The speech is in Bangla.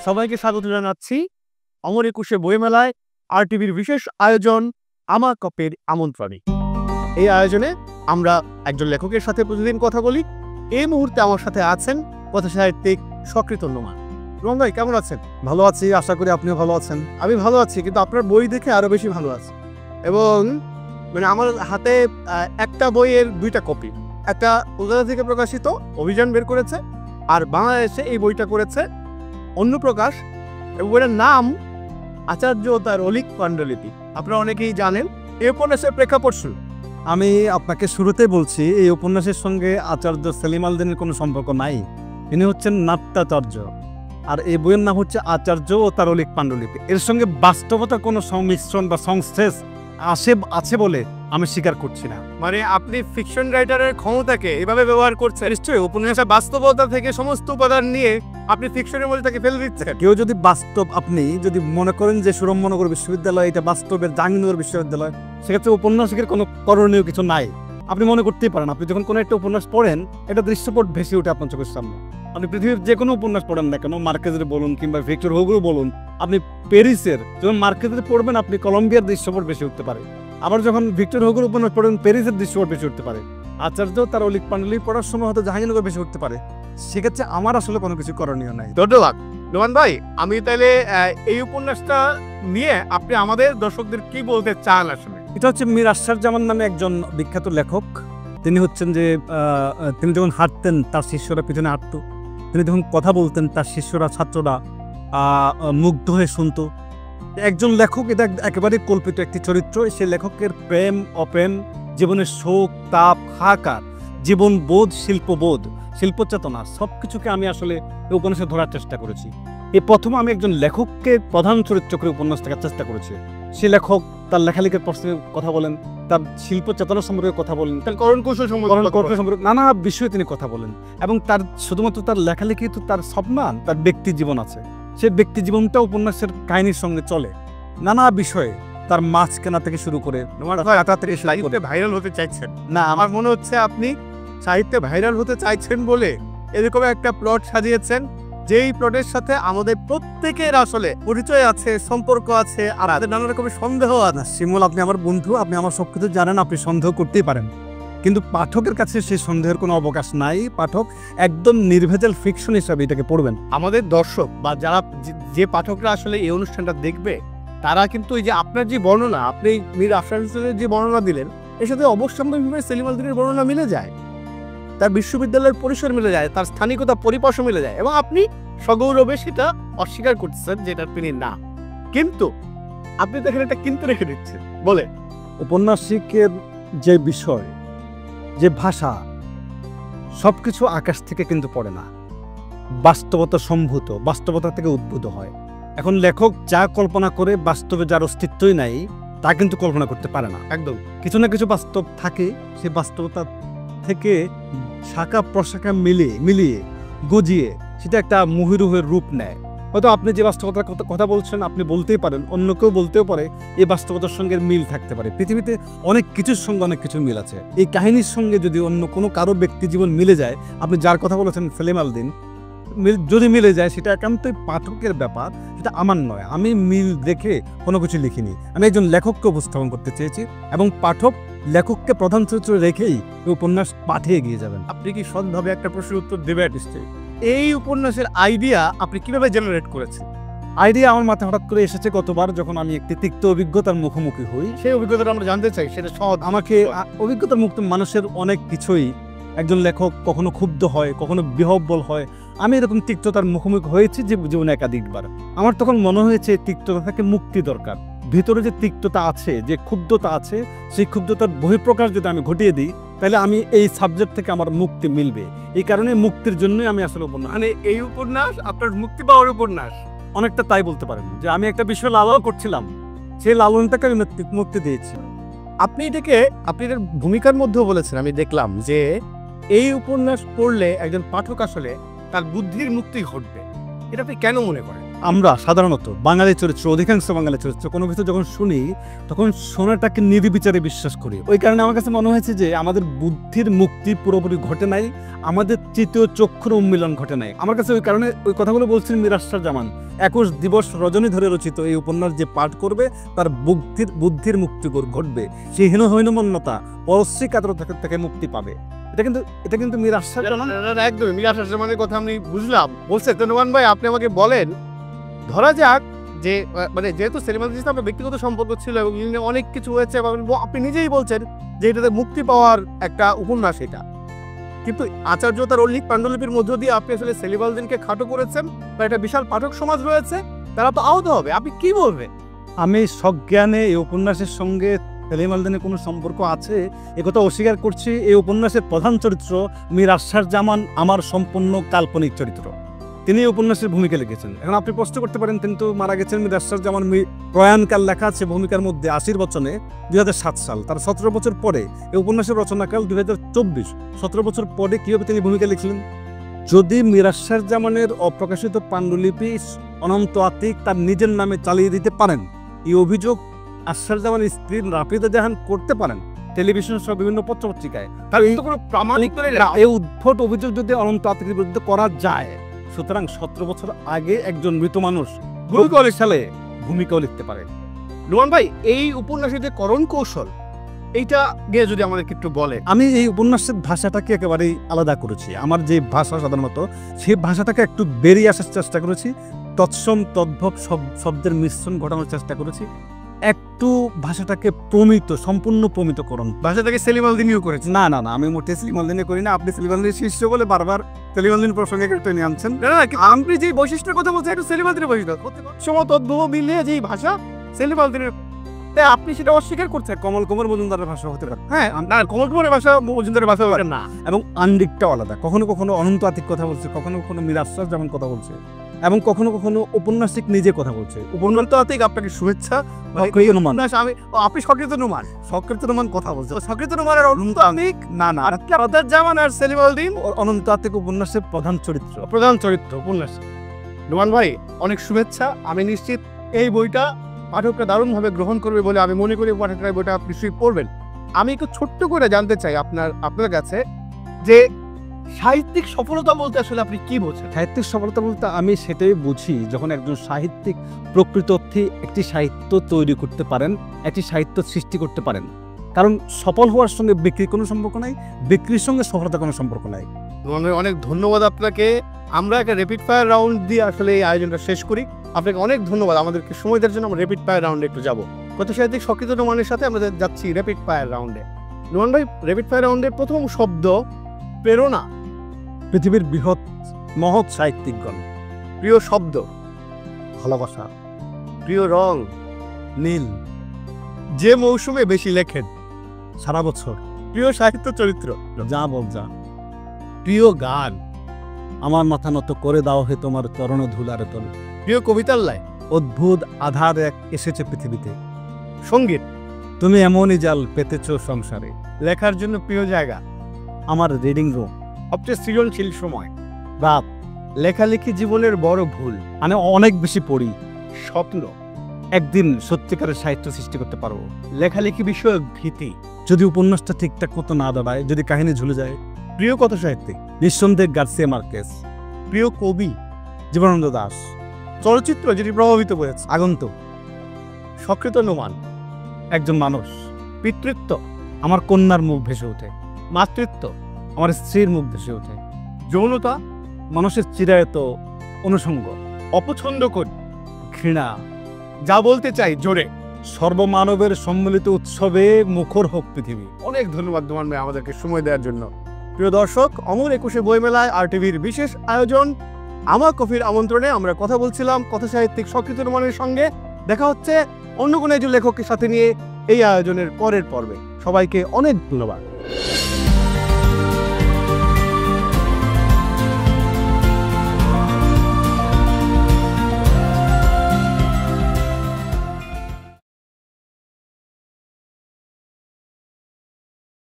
সবাইকে স্বাগত জানাচ্ছি অমর একুশে বইমেলায় আরটিভির বিশেষ আয়োজন আমার কপের আমন্ত্রণে। এই আয়োজনে আমরা একজন লেখকের সাথে প্রতিদিন কথা বলি। এই মুহূর্তে আমার সাথে আছেন কথা সাহিত্যিক সকৃত নোমান। রোহন ভাই কেমন আছেন? ভালো আছি, আশা করি আপনিও ভালো আছেন। আমি ভালো আছি, কিন্তু আপনার বই দেখে আরো বেশি ভালো আছি। এবং আমার হাতে একটা বইয়ের দুইটা কপি, একটা কলকাতা থেকে প্রকাশিত অভিযান বের করেছে, আর বাংলাদেশে এই বইটা করেছে অন্য প্রকাশ, এবং বইটার নাম আচার্য ও তার অলিক পাণ্ডুলিপি। আপনারা অনেকেই জানেন। এই উপন্যাসের প্রেক্ষাপট শুরু আমি আপনাকে শুরুতেই বলছি, এই উপন্যাসের সঙ্গে আচার্য সেলিম আলদিনের কোনো সম্পর্ক নাই। ইনি হচ্ছেন নাট্যাচার্য, আর এই বইয়ের নাম হচ্ছে আচার্য ও তার অলিক পাণ্ডুলিপি। এর সঙ্গে বাস্তবতার কোনো সংমিশ্রণ বা সংশ্লেষ আছে বলে আমি স্বীকার করছি না। মানে আপনি ফিকশন রাইটারের ক্ষমতাকে এভাবে ব্যবহার করছেন। নিশ্চয়ই উপন্যাসের বাস্তবতা থেকে সমস্ত উপাদান নিয়ে আপনি ফিকশনের মধ্যে তাকে ফেলে দিচ্ছেন। কেউ যদি বাস্তব, আপনি যদি মনে করেন যে সুরমনগর বিশ্ববিদ্যালয় এটা বাস্তবের জাহাঙ্গীরনগর বিশ্ববিদ্যালয়, সেক্ষেত্রে উপন্যাসকের কোনো করণীয় কিছু নাই। আপনি মনে করতেই পারেন, আপনি যখন কোনো একটা উপন্যাস পড়েন, এটা দৃশ্যপট ভেসে ওঠে আপনার চোখের সামনে। আপনি পৃথিবীর যে কোনো উপন্যাস পড়েন না কেন, মার্কেজের বলুন কিংবা ভিক্টর হুগোর বলুন, আপনি প্যারিসের যখন মার্কেজের পড়বেন, আপনি কলম্বিয়ার দৃশ্যপট ভেসে উঠতে পারে। আবার যখন ভিক্টর হুগোর উপন্যাস পড়েন, প্যারিসের দৃশ্যপট ভেসে উঠতে পারে। আচার্য তার অলিক পাণ্ডুলিপি পড়ার সময় হয়তো জাহাঙ্গীরনগর ভেসে উঠতে পারে। সেক্ষেত্রে আমার আসলে কোনো কিছু করণীয় নাই। ধন্যবাদ নোমান ভাই। আমি তাহলে এই উপন্যাসটা নিয়ে আপনি আমাদের দর্শকদের কি বলতে চান? আসলে এটা হচ্ছে মীর আশরাফুজ্জামান নামে একজন বিখ্যাত লেখক। তিনি হচ্ছেন যে তিনি যখন হাঁটতেন, তার শিষ্যরা পিছনে হাঁটত। তিনি যখন কথা বলতেন, তার শিষ্যরা, ছাত্ররা মুগ্ধ হয়ে শুনত। একজন লেখক, এটা একেবারে কল্পিত একটি চরিত্র। সে লেখকের প্রেম, অপ্রেম, জীবনের শোক, তাপ, হাহাকার, জীবন বোধ, শিল্পবোধ, শিল্পচেতনা সবকিছুকে আমি আসলে এই উপন্যাসে ধরার চেষ্টা করেছি। এই প্রথম আমি একজন লেখককে প্রধান চরিত্র করে উপন্যাস দেখার চেষ্টা করেছি। সে লেখক তার লেখালেখির প্রশ্নে কথা বলেন, তার শিল্প চেতনা সম্পর্কে কথা বলেন, তার করণ কৌশল সম্পর্কে নানা বিষয়ে তিনি কথা বলেন। এবং তার শুধুমাত্র তার লেখালেখি তো তার সব না, তার ব্যক্তি জীবন আছে। সে ব্যক্তি জীবনটা উপন্যাসের কাহিনীর সঙ্গে চলে। নানা বিষয়ে তার মাছ কেনা থেকে শুরু করে সাহিত্যে ভাইরাল হতে চাইছেন না? আমার মনে হচ্ছে আপনি সাহিত্যে ভাইরাল হতে চাইছেন বলে এরকম একটা প্লট সাজিয়েছেন, যেই প্লটের সাথে আমাদের প্রত্যেকের আসলে পরিচয় আছে, সম্পর্ক আছে, আর নানা রকমের সন্দেহ আছে। শিমুল, আপনি আমার বন্ধু, আপনি আমার সবকিছু জানেন, আপনি সন্দেহ করতেই পারেন, কিন্তু পাঠকের কাছে সেই সন্দেহের কোনো অবকাশ নাই। পাঠক একদম নির্ভেজাল ফিকশন হিসাবে এটাকে পড়বেন। আমাদের দর্শক বা যারা যে পাঠকরা আসলে এই অনুষ্ঠানটা দেখবে, তারা কিন্তু এই যে আপনার যে বর্ণনা, আপনি মীর আশরাফুজ্জামানের যে বর্ণনা দিলেন, এর সাথে অবশ্যম্ভাবীভাবে সেলিম আলদিনের বর্ণনা মিলে যায়, তার বিশ্ববিদ্যালয়ের পরিসর মিলে যায়, তার স্থানিকতা পরিপার্শ্ব মিলে যায়, এবং আপনি সগৌরবে সেটা অস্বীকার করতেছেন যেটা তিনি না। কিন্তু আপনি দেখেন একটা কিন্তু রেখে দিচ্ছেন বলে, উপন্যাসিকের যে বিষয়, যে ভাষা, সবকিছু আকাশ থেকে কিন্তু পড়ে না, বাস্তবতা সম্ভূত, বাস্তবতা থেকে উদ্ভূত হয়। এখন লেখক যা কল্পনা করে, বাস্তবে যার অস্তিত্বই নাই, তা কিন্তু কল্পনা করতে পারে না। একদম কিছু না কিছু বাস্তব থাকে, সেই বাস্তবতা থেকে শাখা প্রশাখা মিলিয়ে গজিয়ে সেটা একটা মহিরুহের রূপ নেয়। হয়তো আপনি যে বাস্তবতার কথা বলছেন, আপনি বলতেই পারেন, অন্য কেউ বলতেও পারে এই বাস্তবতার সঙ্গে মিল থাকতে পারে। পৃথিবীতে অনেক কিছুর সঙ্গে অনেক কিছু মিল আছে। এই কাহিনীর সঙ্গে যদি অন্য কোনো কারো ব্যক্তি জীবন মিলে যায়, আপনি যার কথা বলেছেন সেলিম আলদিন, যদি মিলে যায়, সেটা একান্তই পাঠকের ব্যাপার, সেটা আমার নয়। আমি মিল দেখে কোনো কিছু লিখিনি, আমি একজন লেখককে উপস্থাপন করতে চেয়েছি, এবং পাঠক লেখককে প্রধান চরিত্র রেখেই এই উপন্যাস পাঠে এগিয়ে যাবেন। আপনি কি সৎভাবে একটা প্রশ্নের উত্তর দেবেন? এই উপন্যাসের আইডিয়া আপনি কিভাবে জেনারেট করেছেন? আইডিয়া আমার মাথায় হঠাৎ করে এসেছে গতবার, যখন আমি একটি তিক্ত অভিজ্ঞতার মুখোমুখি হই। সেই অভিজ্ঞতাটা আমরা জানতে চাই। সেটা সহজ আমাকে অভিজ্ঞতার মুক্ত মানুষের অনেক কিছুই, একজন লেখক কখনো ক্ষুব্ধ হয়, কখনো বিহব্বল হয়। আমি এরকম তিক্ততার মুখোমুখি হয়েছি যে জীবনে একাধিকবার। আমার তখন মনে হয়েছে তিক্ততা থেকে মুক্তি দরকার। ভিতরে যে তিক্ততা আছে, যে ক্ষুব্ধতা আছে, সেই ক্ষুব্ধতার বহিঃপ্রকাশ যদি আমি ঘটিয়ে দিই, তাহলে আমি এই সাবজেক্ট থেকে আমার মুক্তি মিলবে। এই কারণে মুক্তির জন্যই আমি আসলে উপন্যাস, মানে এই উপন্যাস আপনার মুক্তি পাওয়ার উপন্যাস অনেকটা তাই বলতে পারেন, যে আমি একটা বিষয় লালন করছিলাম, সেই লালনটাকে আমি মুক্তি দিয়েছি। আপনি এটাকে আপনাদের ভূমিকার মধ্যেও বলেছেন, আমি দেখলাম যে এই উপন্যাস পড়লে একজন পাঠক আসলে তার বুদ্ধির মুক্তি ঘটবে। এটা আপনি কেন মনে করেন? আমরা সাধারণত বাঙালি চরিত্র, অধিকাংশ বাঙালি চরিত্র কোনো কিছু যখন শুনি তখন শোনাটাকে নির্বিচারে বিশ্বাস করি। ওই কারণে আমার কাছে মনে হয়েছে যে আমাদের বুদ্ধির মুক্তি পুরোপুরি ঘটে নাই, আমাদের তৃতীয় চক্ষুর উন্মিলন ঘটে নাই। আমার কাছে ওই কারণে ওই কথাগুলো বলছিলেন মীর আশরাফ জামান। 21 দিবস রজনী ধরে রচিত এই উপন্যাস যে পাঠ করবে তার বুদ্ধির মুক্তি ঘটবে, সেই হীনমন্যতা পরশ্রী কাতরতা থেকে মুক্তি পাবে। এটা কিন্তু মীর আশরাফ জামান একদমই মীর আশরাফ জামানের কথা আমি বুঝলাম। বলছে তো নোমান ভাই, আপনি আমাকে বলেন, ধরা যাক যে মানে যেহেতু সেলিম আল দীনের সাথে আপনার ব্যক্তিগত সম্পর্ক ছিল এবং অনেক কিছু হয়েছে, আপনি নিজেই বলছেন যে এটাতে মুক্তি পাওয়ার একটা উপন্যাস এটা, কিন্তু আচার্য তার ঐহিক পাণ্ডুলিপির মধ্য দিয়ে আপনি আসলে সেলিম আল দীনকে খাটো করেছেন বা একটা বিশাল পাঠক সমাজ রয়েছে, তারা তো আহত হবে। আপনি কি বলবেন? আমি সজ্ঞানে এই উপন্যাসের সঙ্গে সেলিম আল দীনের কোনো সম্পর্ক আছে একথা অস্বীকার করছি। এই উপন্যাসের প্রধান চরিত্র মীর আশরাফ জামান আমার সম্পূর্ণ কাল্পনিক চরিত্র, তিনি এই উপন্যাসের ভূমিকা লিখেছেন। এখন আপনি প্রশ্ন করতে পারেন কিন্তু মারা গেছেন মীর আশরাফ জামান, প্রয়াণকাল লেখা আছে ভূমিকার মধ্যে 80 বছরে 2007 সাল, তার 17 বছর পরে এই উপন্যাসের রচনাকাল 2024, 17 বছর পরে কীভাবে তিনি ভূমিকা লিখলেন? যদি মীর আশরাফ জামানের অপ্রকাশিত পাণ্ডুলিপি অনন্ত আতিক তার নিজের নামে চালিয়ে দিতে পারেন, এই অভিযোগ আশরাফ জামানের স্ত্রী রাফিদা জাহান করতে পারেন টেলিভিশন সহ বিভিন্ন পত্রপত্রিকায়, তার কোনো প্রামাণিক এই উদ্ভট অভিযোগ যদি অনন্ত আতিকের বিরুদ্ধে করা যায়, সুতরাং 17 বছর আগে একজন মৃত মানুষ সালে ভূমিকাও লিখতে পারে। নোমান ভাই, এই উপন্যাসের যে করণ কৌশল, এইটা গিয়ে যদি আমাদেরকে একটু বলে। আমি এই উপন্যাসের ভাষাটাকে একেবারেই আলাদা করেছি। আমার যে ভাষা সাধারণত সেই ভাষাটাকে একটু বেরিয়ে আসার চেষ্টা করেছি, তৎসম তদ্ভব শব্দের মিশ্রণ ঘটানোর চেষ্টা করেছি, একটু ভাষাটাকে সম্পূর্ণ প্রমিতকরণ। ভাষাটাকে সেলিম আল দীনও করেছে। না, আমি মোটে সেলিম আল দীনে করি না। আপনি সেলিম আল দীনের শিষ্য বলে বারবার সেলিম আল দীন প্রসঙ্গে একটু নিয়ে আনছেন। আপনি যে বৈশিষ্ট্যের কথা বলছেন একটু সেলিম আল দীনের বৈশিষ্ট্য, সময় তদ্ভব মিলিয়ে যেই ভাষা সেলিম আল দীনের, আপনি সেটা অস্বীকার করছেন। কমল কুমার মজুমদারের ভাষা হতে পারে, হ্যাঁ, না কমল কুমারের ভাষা মজুমদারের ভাষা না, এবং আন্দিকটাও আলাদা। কখনো কখনো অনন্ত আতিক কথা বলছে, কখনো কখনো মীর আশরাফ জামান কথা বলছে, এবং কখনো কখনো উপন্যাসিক নিজে কথা বলছে। অনন্ত আতিক, আপনাকে শুভেচ্ছা। আপনি সক্রিয় নোমান কথা বলছে, সক্রিয় নোমান আর অনন্ত আতিক না, আশরাফ জামান আর সেলিম আল দীন। অনন্ত আতিক উপন্যাসের প্রধান চরিত্র উপন্যাস। নোমান ভাই, অনেক শুভেচ্ছা। আমি নিশ্চিত এই বইটা পাঠকরা দারুণভাবে গ্রহণ করবে বলে আমি মনে করি। পাঠকরা বইটা নিশ্চয়ই পড়বেন। আমি একটু ছোট্ট করে জানতে চাই আপনার কাছে যে সাহিত্যিক সফলতা বলতে আসলে আপনি কি বোঝেন? সাহিত্যিক সফলতা বলতে আমি সেটাই বুঝি যখন একজন সাহিত্যিক প্রকৃত অর্থে একটি সাহিত্য তৈরি করতে পারেন, একটি সাহিত্য সৃষ্টি করতে পারেন। কারণ সফল হওয়ার সঙ্গে বিক্রির কোনো সম্পর্ক নাই, বিক্রির সঙ্গে সফলতার কোনো সম্পর্ক নাই। অনেক ধন্যবাদ আপনাকে। আমরা একটা র্যাপিড ফায়ার রাউন্ড দিয়ে আসলে এই আয়োজনটা শেষ করি। আপনাকে অনেক ধন্যবাদ আমাদেরকে সময় দেওয়ার জন্য। আমরা র্যাপিড ফায়ার রাউন্ডে একটু যাবো। কত সাহিত্যিক সক্রিয় নোমানের সাথে আমরা যাচ্ছি র্যাপিড ফায়ার রাউন্ডে। নোমান ভাই, র্যাপিড ফায়ার রাউন্ডের প্রথম শব্দ প্রেরণা। পৃথিবীর বৃহৎ মহৎ সাহিত্যিকগণ। প্রিয় শব্দ ভালোবাসা। প্রিয় রং নীল। যে মৌসুমে বেশি লেখেন? সারা বছর। প্রিয় সাহিত্য চরিত্র? যা বল যা। প্রিয় গান? আমার মাথা নত করে দাও হে তোমার চরণ ধুলারে তলে। প্রিয় কবিতার লাইন? অদ্ভুত আধার এক এসেছে পৃথিবীতে। সঙ্গীত? তুমি এমনই জাল পেতেছ সংসারে। লেখার জন্য প্রিয় জায়গা? আমার রিডিং রুম। সবচেয়ে সৃজনশীল সময়? রাত। লেখালেখি জীবনের বড় ভুল? আমি অনেক বেশি পড়ি। স্বপ্ন? একদিন সত্যিকারের সাহিত্য সৃষ্টি করতে পারবো। লেখালেখি বিষয়ক ভীতি? যদি উপন্যাসটা ঠিকঠাক মতো না দাঁড়ায়, যদি কাহিনী ঝুলে যায়। প্রিয় কথা সাহিত্যিক? নিঃসন্দেহে গার্সিয়া মার্কেস। প্রিয় কবি? জীবনানন্দ দাশ। চলচ্চিত্র যেটি প্রভাবিত করেছে? আগন্তুক। সক্রিয় নোমান একজন মানুষ। পিতৃত্ব? আমার কন্যার মুখ ভেসে ওঠে। মাতৃত্ব? আমার স্ত্রীর মুখ ভেসে ওঠে। যৌনতা? মানুষের চিরায়ত অনুষঙ্গ। অপছন্দ করি? ঘৃণা। যা বলতে চাই জোরে। সর্বমানবের সম্মিলিত উৎসবে মুখর হোক পৃথিবী। অনেক ধন্যবাদ নোমান ভাই আমাদেরকে সময় দেওয়ার জন্য। প্রিয় দর্শক, অমর 21শে বইমেলায় RTVর বিশেষ আয়োজন আমার কফির আমন্ত্রণে আমরা কথা বলছিলাম কথা সাহিত্যিক সক্রিয় নোমানের সঙ্গে। দেখা হচ্ছে অন্য কোনো একজন লেখকের সাথে নিয়ে এই আয়োজনের পরের পর্বে। সবাইকে অনেক ধন্যবাদ।